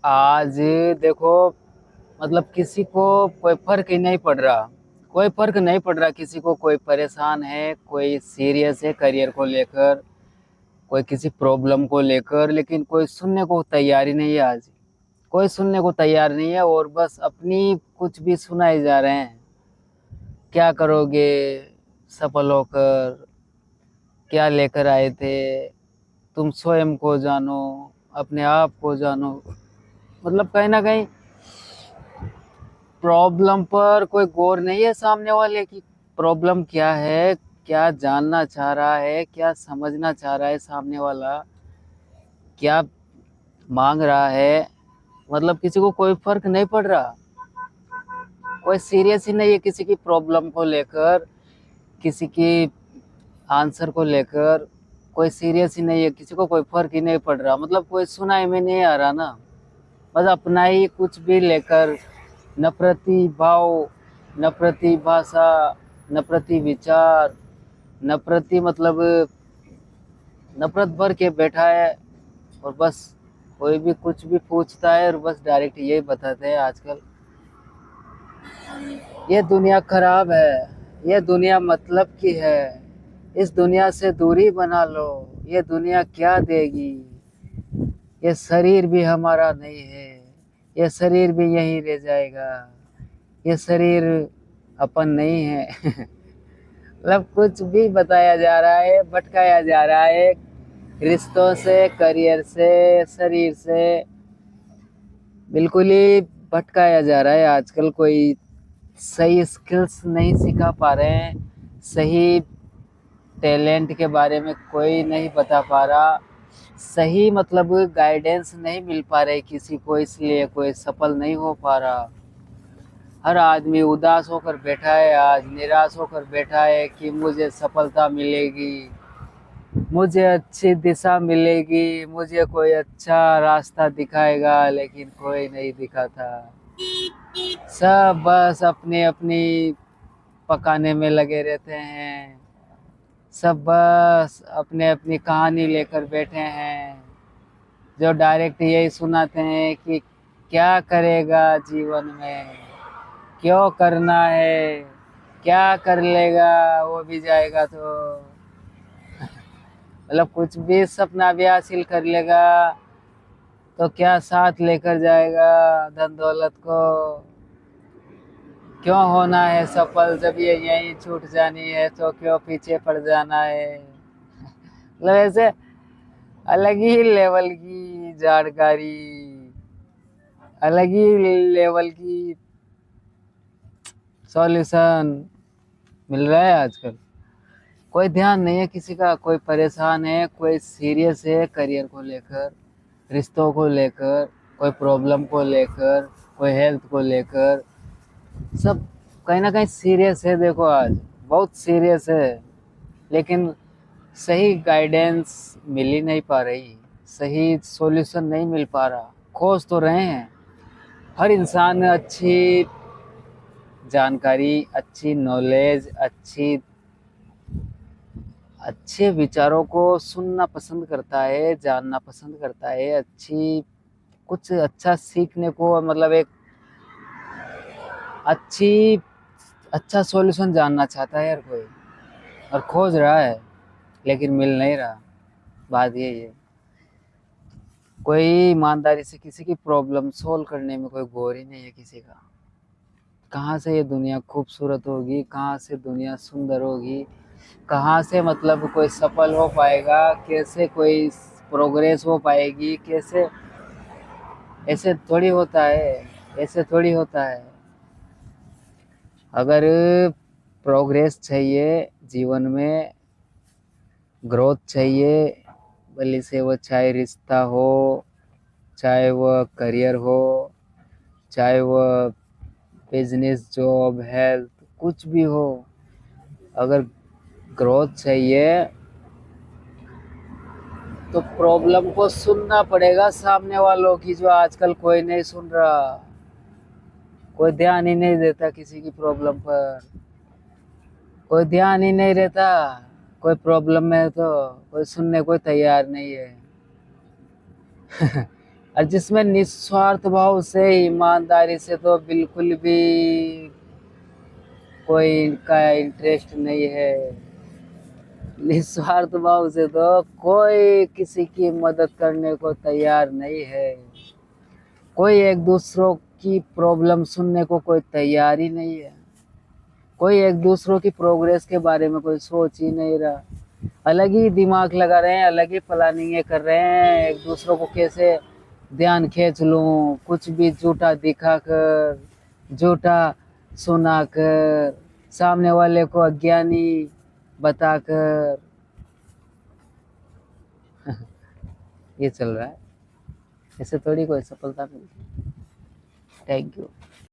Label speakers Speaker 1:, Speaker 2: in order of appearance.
Speaker 1: आज देखो, मतलब किसी को कोई फर्क ही नहीं पड़ रहा। कोई फर्क नहीं पड़ रहा किसी को। कोई परेशान है, कोई सीरियस है करियर को लेकर, कोई किसी प्रॉब्लम को लेकर, लेकिन कोई सुनने को तैयार ही नहीं है आज। कोई सुनने को तैयार नहीं है और बस अपनी कुछ भी सुनाए जा रहे हैं। क्या करोगे सफल होकर? क्या लेकर आए थे? तुम स्वयं को जानो, अपने आप को जानो। मतलब कहीं ना कहीं प्रॉब्लम पर कोई गौर नहीं है सामने वाले की। प्रॉब्लम क्या है, क्या जानना चाह रहा है, क्या समझना चाह रहा है सामने वाला, क्या मांग रहा है। मतलब किसी को कोई फर्क नहीं पड़ रहा। कोई सीरियस ही नहीं है किसी की प्रॉब्लम को लेकर, किसी की आंसर को लेकर। कोई सीरियस ही नहीं है, किसी को कोई फर्क ही नहीं पड़ रहा। मतलब कोई सुनाई में नहीं आ रहा ना। बस अपना ही कुछ भी लेकर नफरती भाव, नफरती भाषा, नफरती विचार, नफरती मतलब नफरत भर के बैठा है। और बस कोई भी कुछ भी पूछता है और बस डायरेक्ट यही बताते हैं आजकल, ये दुनिया खराब है, ये दुनिया मतलब की है, इस दुनिया से दूरी बना लो, ये दुनिया क्या देगी, ये शरीर भी हमारा नहीं है, ये शरीर भी यहीं रह जाएगा, ये शरीर अपन नहीं है। मतलब कुछ भी बताया जा रहा है, भटकाया जा रहा है रिश्तों से, करियर से, शरीर से। बिल्कुल ही भटकाया जा रहा है आजकल। कोई सही स्किल्स नहीं सिखा पा रहे हैं, सही टैलेंट के बारे में कोई नहीं बता पा रहा, सही मतलब गाइडेंस नहीं मिल पा रही किसी को, इसलिए कोई सफल नहीं हो पा रहा। हर आदमी उदास होकर बैठा है, आज निराश होकर बैठा है कि मुझे सफलता मिलेगी, मुझे अच्छी दिशा मिलेगी, मुझे कोई अच्छा रास्ता दिखाएगा, लेकिन कोई नहीं दिखाता। सब बस अपनी अपनी पकाने में लगे रहते हैं। सब बस अपने अपनी कहानी लेकर बैठे हैं, जो डायरेक्ट यही सुनाते हैं कि क्या करेगा जीवन में, क्यों करना है, क्या कर लेगा वो भी जाएगा तो। मतलब कुछ भी सपना भी हासिल कर लेगा तो क्या साथ लेकर जाएगा धन दौलत को। क्यों होना है सफल जब ये यहीं छूट जानी है, तो क्यों पीछे पड़ जाना है। मतलब ऐसे अलग ही लेवल की जानकारी, अलग ही लेवल की सॉल्यूशन मिल रहा है आजकल। कोई ध्यान नहीं है किसी का। कोई परेशान है, कोई सीरियस है करियर को लेकर, रिश्तों को लेकर, कोई प्रॉब्लम को लेकर, कोई हेल्थ को लेकर। सब कहीं ना कहीं सीरियस है। देखो आज बहुत सीरियस है, लेकिन सही गाइडेंस मिल ही नहीं पा रही, सही सॉल्यूशन नहीं मिल पा रहा। खोज तो रहे हैं, हर इंसान अच्छी जानकारी, अच्छी नॉलेज, अच्छे विचारों को सुनना पसंद करता है, जानना पसंद करता है। अच्छी कुछ अच्छा सीखने को, मतलब एक अच्छी अच्छा सॉल्यूशन जानना चाहता है हर कोई, और खोज रहा है, लेकिन मिल नहीं रहा। बात यही है। कोई ईमानदारी से किसी की प्रॉब्लम सोल्व करने में कोई गौर ही नहीं है किसी का। कहाँ से ये दुनिया खूबसूरत होगी, कहाँ से दुनिया सुंदर होगी, कहाँ से मतलब कोई सफल हो पाएगा, कैसे कोई प्रोग्रेस हो पाएगी, कैसे। ऐसे थोड़ी होता है, ऐसे थोड़ी होता है। अगर प्रोग्रेस चाहिए जीवन में, ग्रोथ चाहिए, भले से वो चाहे रिश्ता हो, चाहे वह करियर हो, चाहे वह बिजनेस, जॉब, हेल्थ, कुछ भी हो, अगर ग्रोथ चाहिए तो प्रॉब्लम को सुनना पड़ेगा सामने वालों की, जो आजकल कोई नहीं सुन रहा। कोई ध्यान ही नहीं देता किसी की प्रॉब्लम पर, कोई ध्यान ही नहीं रहता। कोई प्रॉब्लम में है तो कोई सुनने को तैयार नहीं है। और जिसमें निस्वार्थ भाव से ईमानदारी से तो बिल्कुल भी कोई का इंटरेस्ट नहीं है। निस्वार्थ भाव से तो कोई किसी की मदद करने को तैयार नहीं है। कोई एक दूसरों की प्रॉब्लम सुनने को कोई तैयार ही नहीं है। कोई एक दूसरों की प्रोग्रेस के बारे में कोई सोच ही नहीं रहा। अलग ही दिमाग लगा रहे हैं, अलग ही प्लानिंग कर रहे हैं, एक दूसरों को कैसे ध्यान खींच लूं, कुछ भी झूठा दिखाकर, झूठा सुनाकर, सामने वाले को अज्ञानी बताकर ये चल रहा है। इससे थोड़ी कोई सफलता मिलती। Thank you.